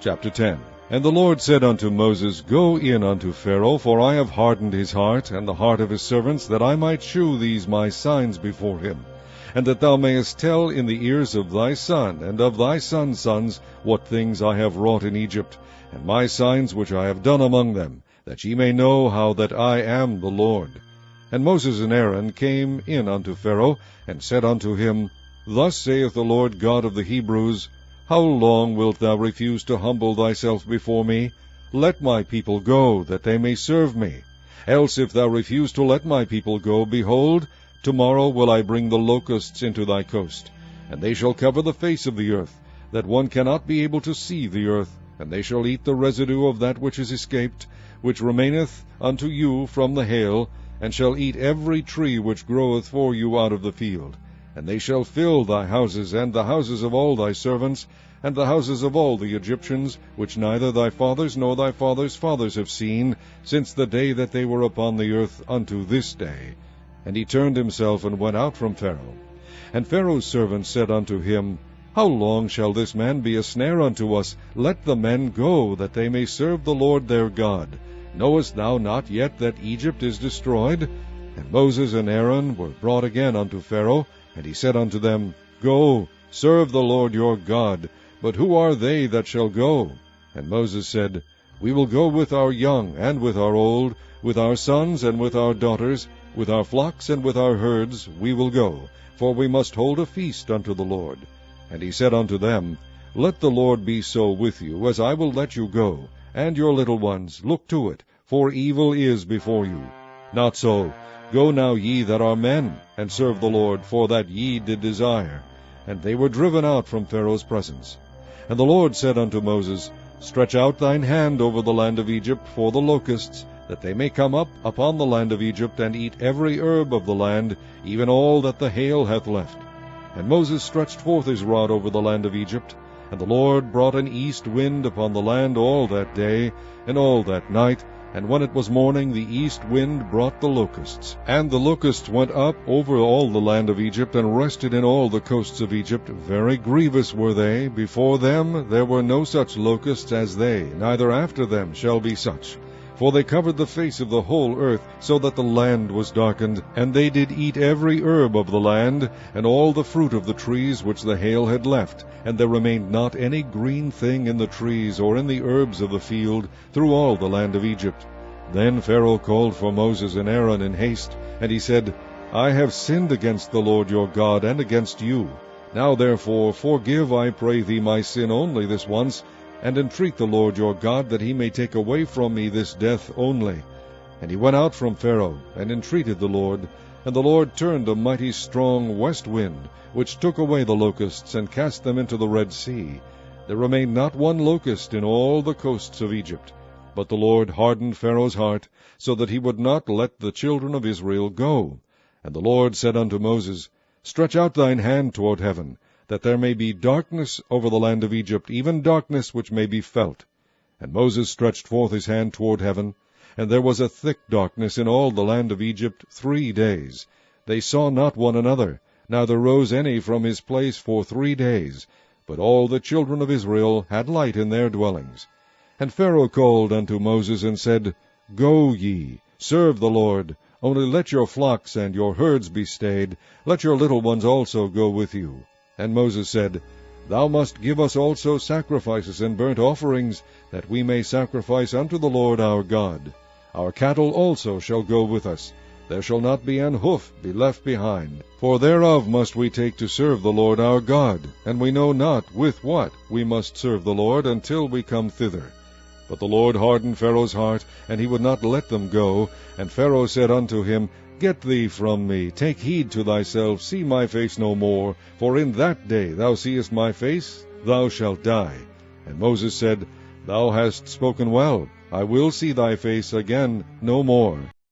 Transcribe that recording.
Chapter 10. And the Lord said unto Moses, Go in unto Pharaoh, for I have hardened his heart, and the heart of his servants, that I might shew these my signs before him, and that thou mayest tell in the ears of thy son, and of thy sons' sons, what things I have wrought in Egypt, and my signs which I have done among them, that ye may know how that I am the Lord. And Moses and Aaron came in unto Pharaoh, and said unto him, Thus saith the Lord God of the Hebrews, How long wilt thou refuse to humble thyself before me? Let my people go, that they may serve me. Else if thou refuse to let my people go, behold, tomorrow will I bring the locusts into thy coast, and they shall cover the face of the earth, that one cannot be able to see the earth, and they shall eat the residue of that which is escaped, which remaineth unto you from the hail, and shall eat every tree which groweth for you out of the field. And they shall fill thy houses, and the houses of all thy servants, and the houses of all the Egyptians, which neither thy fathers nor thy fathers' fathers have seen, since the day that they were upon the earth unto this day. And he turned himself, and went out from Pharaoh. And Pharaoh's servants said unto him, How long shall this man be a snare unto us? Let the men go, that they may serve the Lord their God. Knowest thou not yet that Egypt is destroyed? And Moses and Aaron were brought again unto Pharaoh, and he said unto them, Go, serve the Lord your God. But who are they that shall go? And Moses said, We will go with our young and with our old, with our sons and with our daughters, with our flocks and with our herds we will go, for we must hold a feast unto the Lord. And he said unto them, Let the Lord be so with you, as I will let you go, and your little ones, look to it, for evil is before you. Not so. Go now ye that are men, and serve the Lord, for that ye did desire. And they were driven out from Pharaoh's presence. And the Lord said unto Moses, Stretch out thine hand over the land of Egypt for the locusts, that they may come up upon the land of Egypt, and eat every herb of the land, even all that the hail hath left. And Moses stretched forth his rod over the land of Egypt, and the Lord brought an east wind upon the land all that day, and all that night, and when it was morning, the east wind brought the locusts. And the locusts went up over all the land of Egypt, and rested in all the coasts of Egypt. Very grievous were they. Before them there were no such locusts as they, neither after them shall be such. For they covered the face of the whole earth, so that the land was darkened. And they did eat every herb of the land, and all the fruit of the trees which the hail had left. And there remained not any green thing in the trees, or in the herbs of the field, through all the land of Egypt. Then Pharaoh called for Moses and Aaron in haste, and he said, I have sinned against the Lord your God, and against you. Now therefore forgive, I pray thee, my sin only this once, and entreat the Lord your God, that he may take away from me this death only. And he went out from Pharaoh, and entreated the Lord. And the Lord turned a mighty strong west wind, which took away the locusts, and cast them into the Red Sea. There remained not one locust in all the coasts of Egypt. But the Lord hardened Pharaoh's heart, so that he would not let the children of Israel go. And the Lord said unto Moses, Stretch out thine hand toward heaven, that there may be darkness over the land of Egypt, even darkness which may be felt. And Moses stretched forth his hand toward heaven, and there was a thick darkness in all the land of Egypt 3 days. They saw not one another, neither rose any from his place for 3 days. But all the children of Israel had light in their dwellings. And Pharaoh called unto Moses, and said, Go ye, serve the Lord, only let your flocks and your herds be stayed, let your little ones also go with you. And Moses said, Thou must give us also sacrifices and burnt offerings, that we may sacrifice unto the Lord our God. Our cattle also shall go with us. There shall not be an hoof be left behind. For thereof must we take to serve the Lord our God, and we know not with what we must serve the Lord until we come thither. But the Lord hardened Pharaoh's heart, and he would not let them go. And Pharaoh said unto him, Get thee from me, take heed to thyself, see my face no more, for in that day thou seest my face, thou shalt die. And Moses said, Thou hast spoken well, I will see thy face again no more.